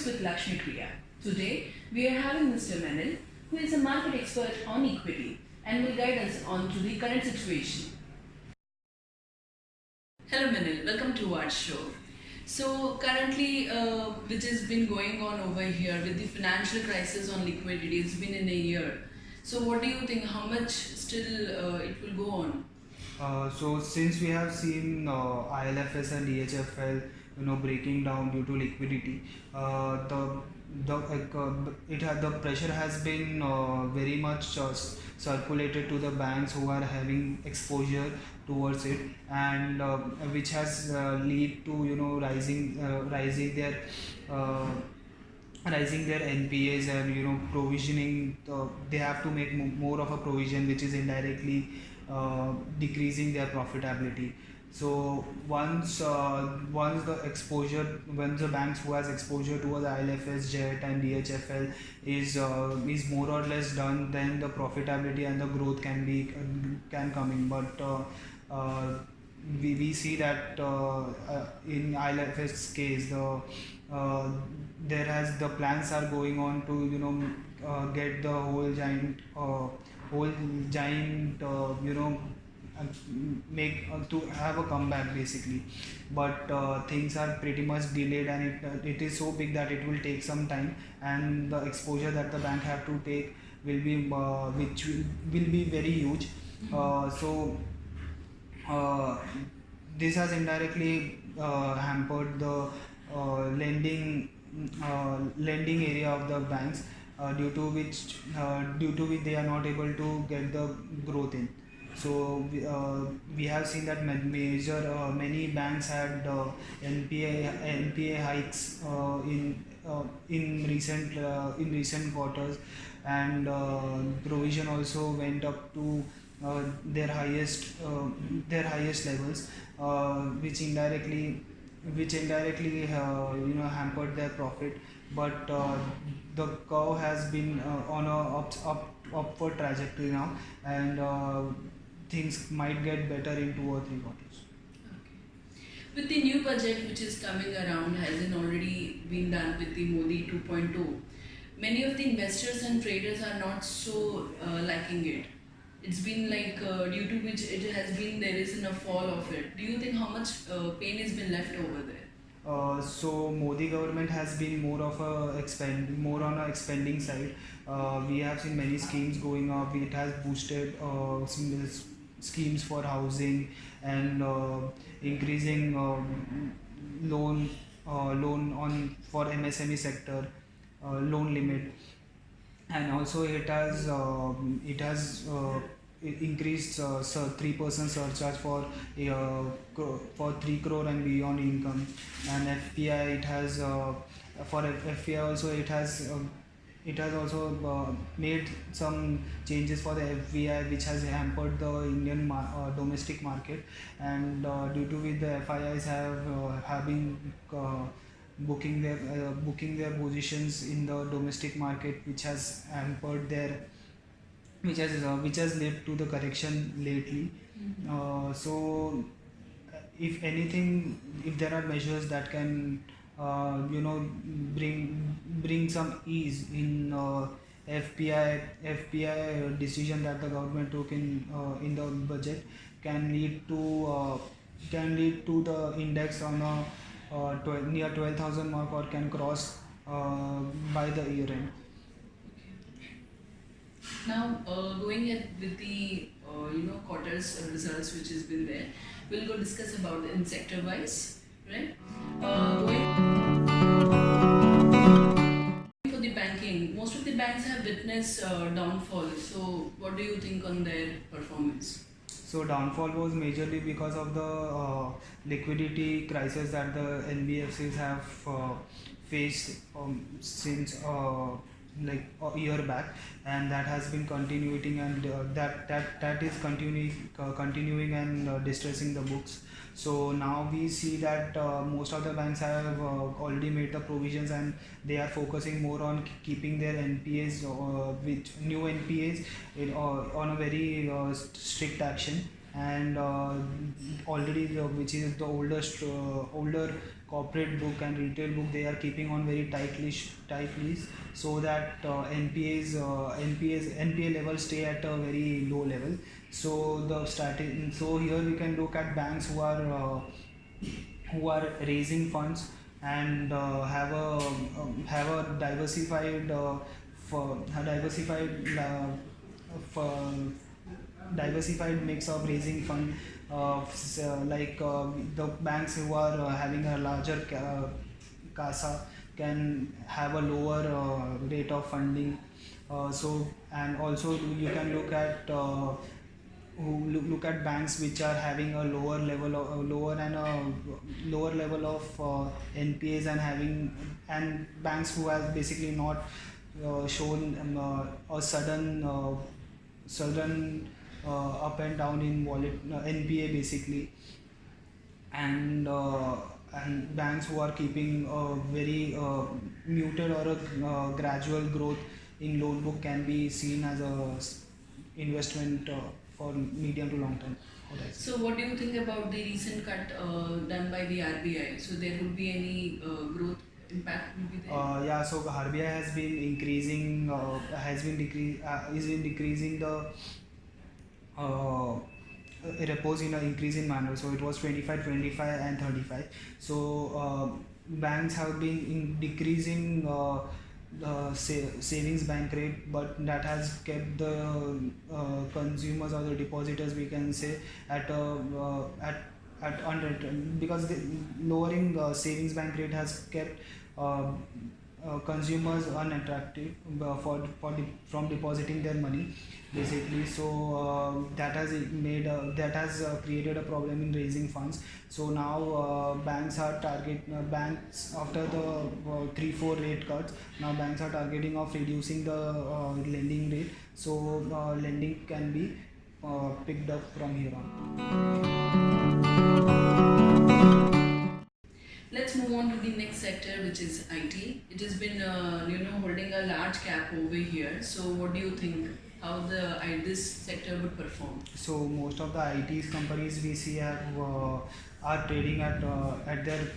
with Lakshmipriya. Today, we are having Mr. Menil, who is a market expert on equity and will guide us on to the current situation. Hello Menil, welcome to our show. So currently, which has been going on over here with the financial crisis on liquidity, it's been in a year. So what do you think, how much still it will go on? So since we have seen ILFS and DHFL, breaking down due to liquidity, the pressure has been very much circulated to the banks who are having exposure towards it, and which has lead to uh, rising their NPAs, and provisioning. They have to make more of a provision, which is indirectly decreasing their profitability. So once the banks who has exposure towards ILFS, JET and DHFL is more or less done, then the profitability and the growth can come in. But we see that in ILFS case, uh, the plans are going on to get the whole giant make to have a comeback basically. But things are pretty much delayed, and it is so big that it will take some time, and the exposure that the bank have to take will be which will be very huge. So this has indirectly hampered the lending area of the banks, due to which they are not able to get the growth in. So we have seen that many banks had NPA hikes in recent quarters, and provision also went up to their highest levels, which indirectly hampered their profit. But the curve has been on a upward trajectory now, and things might get better in 2 or 3 quarters. Okay. With the new budget which is coming around, hasn't already been done with the Modi 2.0, many of the investors and traders are not so liking it. It's been like due to which there isn't a fall of it. Do you think how much pain has been left over there? So Modi government has been more on a expanding side. We have seen many schemes going up. It has boosted schemes for housing, and increasing loan on for MSME sector, loan limit. And also it increased 3% surcharge for 3 crore and beyond income. And FPI, it has for FPI also, it has also made some changes for the FVI, which has hampered the Indian domestic market. And due to which the FIIs have been booking their positions in the domestic market, which has hampered their which has led to the correction lately. So if anything, if there are measures that can bring some ease in FPI decision that the government took in the budget, can lead to the index on a near 12,000 mark, or can cross by the year end. Now, going ahead with the quarters results which has been there, we'll go discuss about it in sector wise, right? For the banking, most of the banks have witnessed downfall. So, what do you think on their performance? So downfall was majorly because of the liquidity crisis that the NBFCs have faced since like a year back, and that has been continuing, and that is continuing and distressing the books. So now we see that most of the banks have already made the provisions, and they are focusing more on keeping their NPAs, with new NPAs on a very strict action. and already which is the oldest older corporate book and retail book, they are keeping on very tightly so that NPA levels stay at a very low level. So the starting so here we can look at banks who are raising funds and have a for diversified mix of raising fund, the banks who are having a larger CASA can have a lower rate of funding. And also you can look at banks which are having a lower level of NPAs and having and banks who have basically not shown a sudden up and down in wallet NPA basically, and banks who are keeping a very muted or a gradual growth in loan book can be seen as a investment for medium to long term horizon. So, what do you think about the recent cut done by the RBI? So, there would be any growth impact will be there? Yeah, so RBI has been increasing, is been decreasing the repos in an increasing manner. So it was 25, 25 and 35. So banks have been decreasing the savings bank rate, but that has kept the consumers or the depositors, we can say, at under, because the lowering savings bank rate has kept uh, consumers unattractive from depositing their money basically. So that has created a problem in raising funds. So now banks after the 3-4 rate cuts, now banks are targeting of reducing the lending rate, so lending can be picked up from here on. Let's move on to the next sector, which is IT. It has been, holding a large cap over here. So, what do you think? How this sector would perform? So most of the IT companies we see are trading at their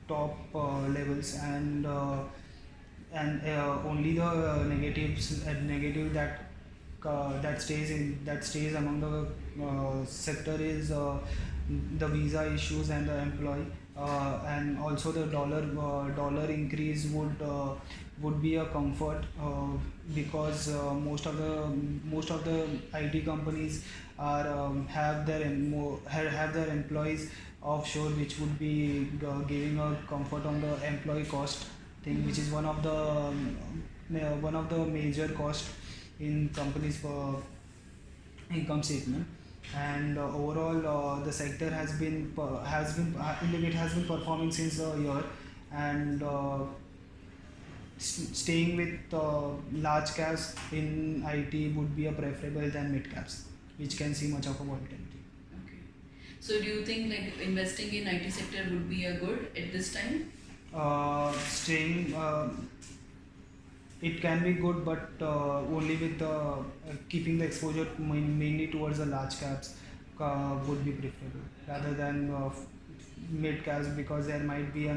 top levels, and only the negative that stays among the sector is the visa issues and the employee, and also the dollar increase would be a comfort, because most of the IT companies are have their employees offshore, which would be giving a comfort on the employee cost thing, which is one of the major cost in companies for income statement. And overall the sector it has been performing since a year, and staying with large caps in IT would be a preferable than mid caps, which can see much of a volatility. Okay. So, do you think like investing in IT sector would be a good at this time? Staying It can be good, but only with keeping the exposure mainly towards the large caps would be preferable rather than mid caps, because there might be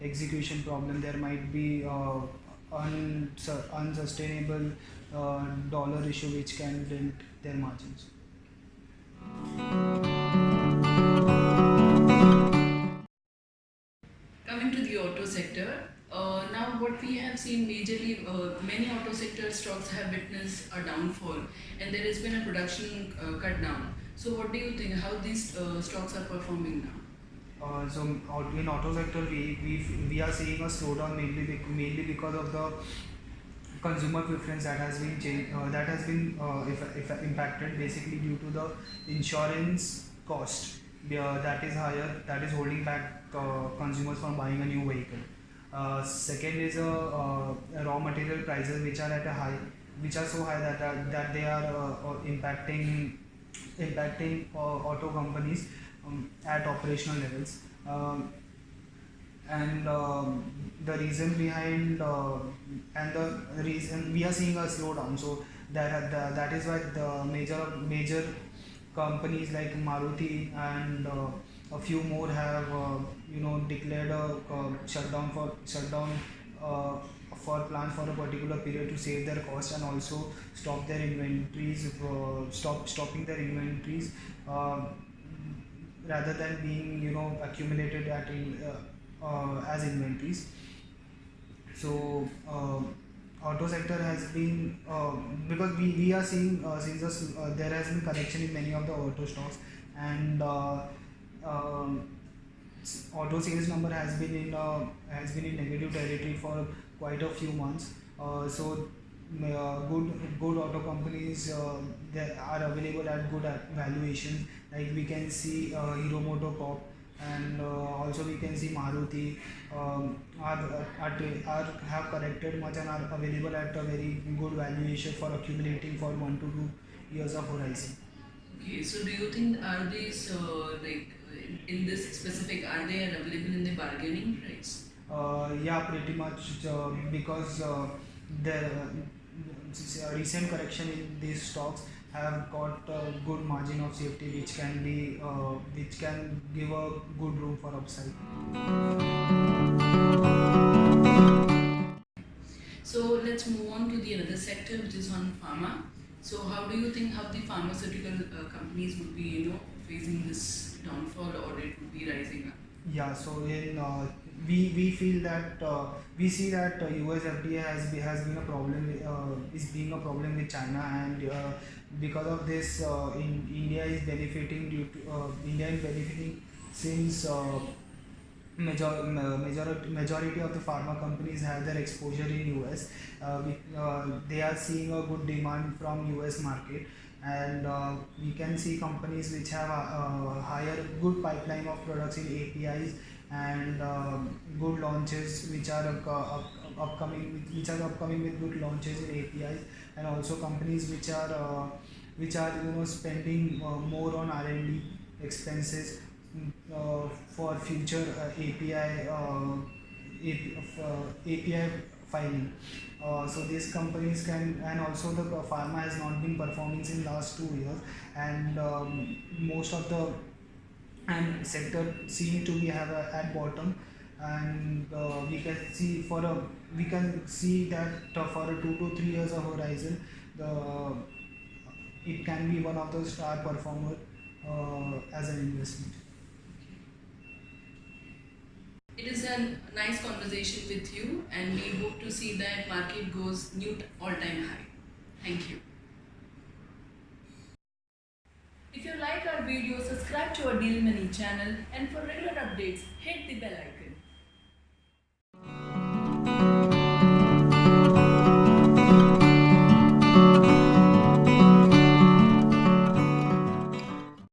execution problem, there might be unsustainable dollar issue which can dent their margins. Coming to the auto sector, now what we have seen majorly, many auto sector stocks have witnessed a downfall, and there has been a production cut down. So, what do you think? How these stocks are performing now? In auto sector, we are seeing a slowdown mainly because of the consumer preference that has been if impacted basically due to the insurance cost that is higher, that is holding back consumers from buying a new vehicle. Second is raw material prices which are so high that they are impacting auto companies at operational levels. And the reason behind and the reason we are seeing a slowdown, so that is why the major companies like Maruti and a few more have declared a shutdown uh, for plans for a particular period to save their cost and also stop their inventories, stopping their inventories, uh, rather than being accumulated as inventories. So auto sector has been because we are seeing since there has been correction in many of the auto stocks, and um, auto sales number has been in negative territory for quite a few months. So good auto companies that are available at good valuation. Like we can see Hero Motocorp, and also we can see Maruti have corrected much and are available at a very good valuation for accumulating for 1 to 2 years of horizon. Okay, so do you think are these in this specific, are they available in the bargaining price? Yeah, pretty much because the recent correction in these stocks have got a good margin of safety, which can give a good room for upside. So let's move on to the another sector, which is on pharma. So how do you think how the pharmaceutical companies would be, facing this downfall, or it would be rising up? Yeah, so in we feel that we see that US FDA has been a problem is being a problem with China, and because of this, India is benefiting India is benefiting since majority of the pharma companies have their exposure in US. They are seeing a good demand from US market, and we can see companies which have a higher good pipeline of products in APIs, and good launches which are upcoming with good launches in APIs, and also companies which are spending more on R&D expenses for future API filing. So these companies can, and also the pharma has not been performing in last 2 years, and most of the and sector seem to be have at bottom, and we can see that for a 2 to 3 years of horizon, the it can be one of the star performer as an investment. It is a nice conversation with you, and we hope to see that market goes new all-time high. Thank you. If you like our video, subscribe to our Deal Money channel, and for regular updates, hit the bell icon.